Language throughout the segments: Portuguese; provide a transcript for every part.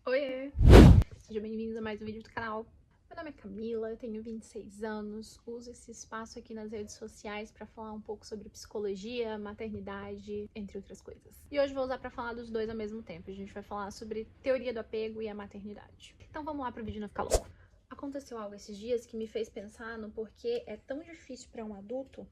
Oiê! Sejam bem-vindos a mais um vídeo do canal. Meu nome é Camila, eu tenho 26 anos, uso esse espaço aqui nas redes sociais para falar um pouco sobre psicologia, maternidade, entre outras coisas. E hoje vou usar para falar dos dois ao mesmo tempo. A gente vai falar sobre teoria do apego e a maternidade. Então vamos lá para o vídeo não ficar longo. Aconteceu algo esses dias que me fez pensar no porquê é tão difícil para um adulto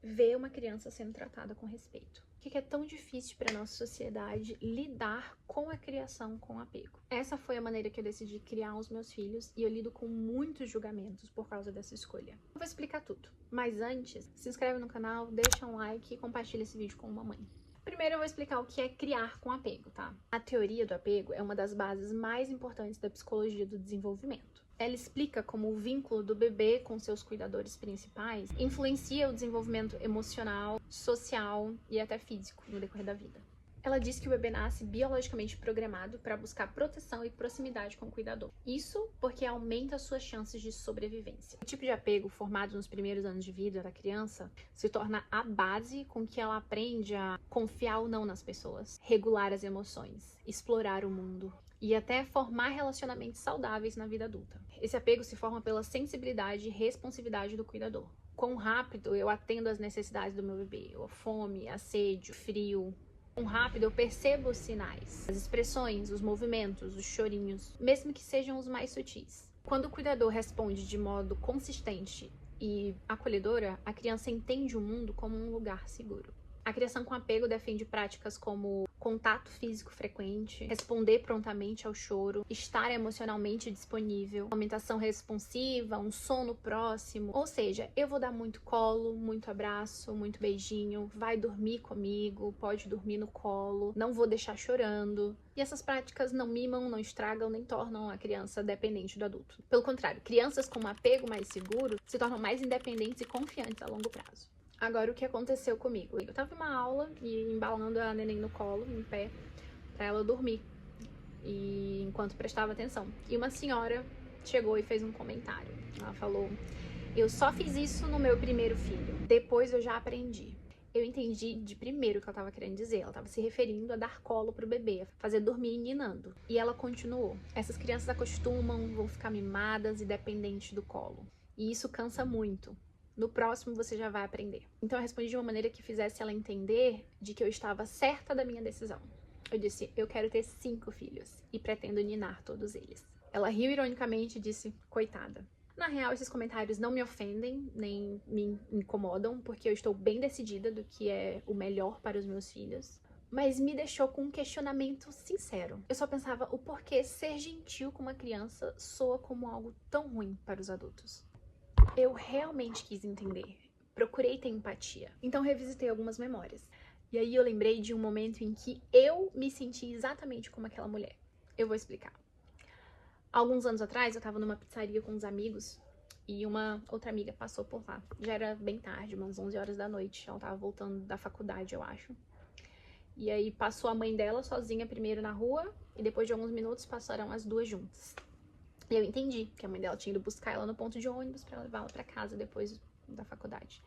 ver uma criança sendo tratada com respeito. Por que é tão difícil para nossa sociedade lidar com a criação com apego? Essa foi a maneira que eu decidi criar os meus filhos e eu lido com muitos julgamentos por causa dessa escolha. Eu vou explicar tudo, mas antes, se inscreve no canal, deixa um like e compartilha esse vídeo com uma mãe. Primeiro eu vou explicar o que é criar com apego, tá? A teoria do apego é uma das bases mais importantes da psicologia do desenvolvimento. Ela explica como o vínculo do bebê com seus cuidadores principais influencia o desenvolvimento emocional, social e até físico no decorrer da vida. Ela diz que o bebê nasce biologicamente programado para buscar proteção e proximidade com o cuidador. Isso porque aumenta suas chances de sobrevivência. O tipo de apego formado nos primeiros anos de vida da criança se torna a base com que ela aprende a confiar ou não nas pessoas, regular as emoções, explorar o mundo e até formar relacionamentos saudáveis na vida adulta. Esse apego se forma pela sensibilidade e responsividade do cuidador. Quão rápido eu atendo às necessidades do meu bebê, a fome, a sede, o frio. Quão rápido eu percebo os sinais, as expressões, os movimentos, os chorinhos, mesmo que sejam os mais sutis. Quando o cuidador responde de modo consistente e acolhedora, a criança entende o mundo como um lugar seguro. A criação com apego defende práticas como contato físico frequente, responder prontamente ao choro, estar emocionalmente disponível, alimentação responsiva, um sono próximo. Ou seja, eu vou dar muito colo, muito abraço, muito beijinho, vai dormir comigo, pode dormir no colo, não vou deixar chorando. E essas práticas não mimam, não estragam, nem tornam a criança dependente do adulto. Pelo contrário, crianças com um apego mais seguro se tornam mais independentes e confiantes a longo prazo. Agora, o que aconteceu comigo? Eu tava em uma aula e embalando a neném no colo, em pé, pra ela dormir, e enquanto prestava atenção. E uma senhora chegou e fez um comentário. Ela falou: eu só fiz isso no meu primeiro filho, depois eu já aprendi. Eu entendi de primeiro o que ela estava querendo dizer. Ela estava se referindo a dar colo pro bebê, a fazer dormir ninando. E ela continuou: essas crianças acostumam, vão ficar mimadas e dependentes do colo. E isso cansa muito. No próximo você já vai aprender. Então eu respondi de uma maneira que fizesse ela entender de que eu estava certa da minha decisão. Eu disse: eu quero ter 5 filhos e pretendo ninar todos eles. Ela riu ironicamente e disse: coitada. Na real, esses comentários não me ofendem, nem me incomodam, porque eu estou bem decidida do que é o melhor para os meus filhos. Mas me deixou com um questionamento sincero. Eu só pensava o porquê ser gentil com uma criança soa como algo tão ruim para os adultos. Eu realmente quis entender, procurei ter empatia, então revisitei algumas memórias. E aí eu lembrei de um momento em que eu me senti exatamente como aquela mulher. Eu vou explicar. Alguns anos atrás eu tava numa pizzaria com uns amigos e uma outra amiga passou por lá. Já era bem tarde, umas 11 horas da noite, ela tava voltando da faculdade, eu acho. E aí passou a mãe dela sozinha primeiro na rua e depois de alguns minutos passaram as duas juntas. E eu entendi que a mãe dela tinha ido buscar ela no ponto de ônibus pra levá-la pra casa depois da faculdade.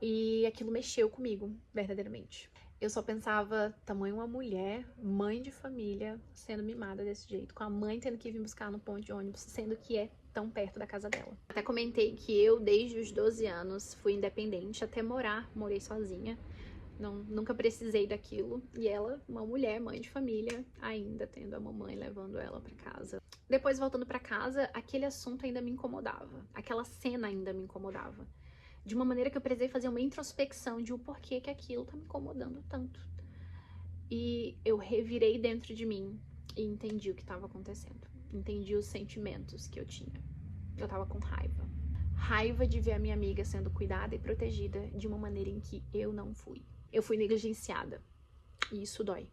E aquilo mexeu comigo, verdadeiramente. Eu só pensava, tamanho uma mulher, mãe de família, sendo mimada desse jeito, com a mãe tendo que vir buscar no ponto de ônibus, sendo que é tão perto da casa dela. Até comentei que eu, desde os 12 anos, fui independente, até morei sozinha. Nunca precisei daquilo. E ela, uma mulher, mãe de família, ainda tendo a mamãe levando ela pra casa. Depois, voltando pra casa, aquele assunto ainda me incomodava. Aquela cena ainda me incomodava. De uma maneira que eu precisei fazer uma introspecção de o porquê que aquilo tá me incomodando tanto. E eu revirei dentro de mim e entendi o que estava acontecendo. Entendi os sentimentos que eu tinha. Eu tava com raiva. Raiva de ver a minha amiga sendo cuidada e protegida de uma maneira em que eu não fui. Eu fui negligenciada. E isso dói.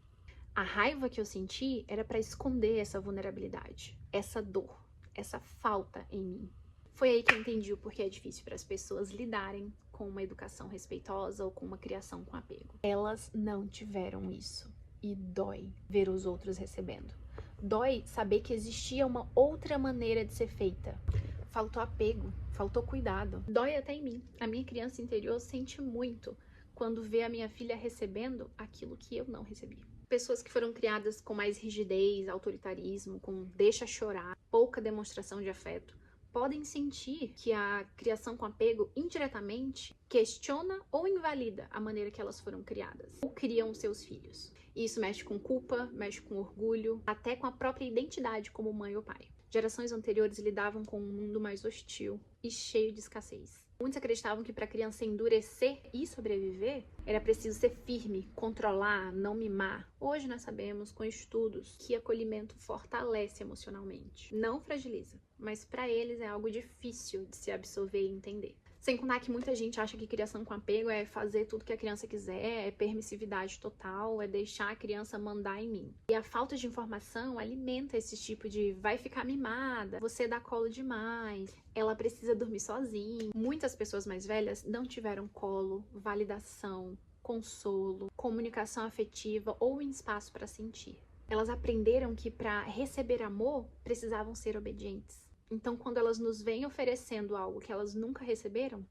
A raiva que eu senti era para esconder essa vulnerabilidade, essa dor, essa falta em mim. Foi aí que eu entendi o porquê é difícil para as pessoas lidarem com uma educação respeitosa ou com uma criação com apego. Elas não tiveram isso. E dói ver os outros recebendo. Dói saber que existia uma outra maneira de ser feita. Faltou apego, faltou cuidado. Dói até em mim. A minha criança interior sente muito quando vê a minha filha recebendo aquilo que eu não recebi. Pessoas que foram criadas com mais rigidez, autoritarismo, com deixa chorar, pouca demonstração de afeto, podem sentir que a criação com apego, indiretamente, questiona ou invalida a maneira que elas foram criadas, ou criam seus filhos. E isso mexe com culpa, mexe com orgulho, até com a própria identidade como mãe ou pai. Gerações anteriores lidavam com um mundo mais hostil e cheio de escassez. Muitos acreditavam que para a criança endurecer e sobreviver, era preciso ser firme, controlar, não mimar. Hoje nós sabemos, com estudos, que acolhimento fortalece emocionalmente. Não fragiliza, mas para eles é algo difícil de se absorver e entender. Sem contar que muita gente acha que criação com apego é fazer tudo que a criança quiser, é permissividade total, é deixar a criança mandar em mim. E a falta de informação alimenta esse tipo de vai ficar mimada, você dá colo demais, ela precisa dormir sozinha. Muitas pessoas mais velhas não tiveram colo, validação, consolo, comunicação afetiva ou um espaço para sentir. Elas aprenderam que para receber amor precisavam ser obedientes. Então, quando elas nos vêm oferecendo algo que elas nunca receberam,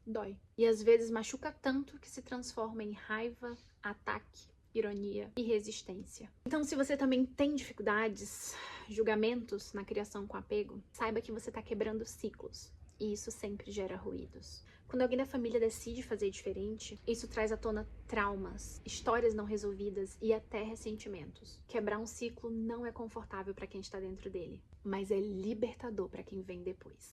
dói. E às vezes machuca tanto que se transforma em raiva, ataque, ironia e resistência. Então, se você também tem dificuldades, julgamentos na criação com apego, saiba que você está quebrando ciclos. E isso sempre gera ruídos. Quando alguém da família decide fazer diferente, isso traz à tona traumas, histórias não resolvidas e até ressentimentos. Quebrar um ciclo não é confortável para quem está dentro dele, mas é libertador para quem vem depois.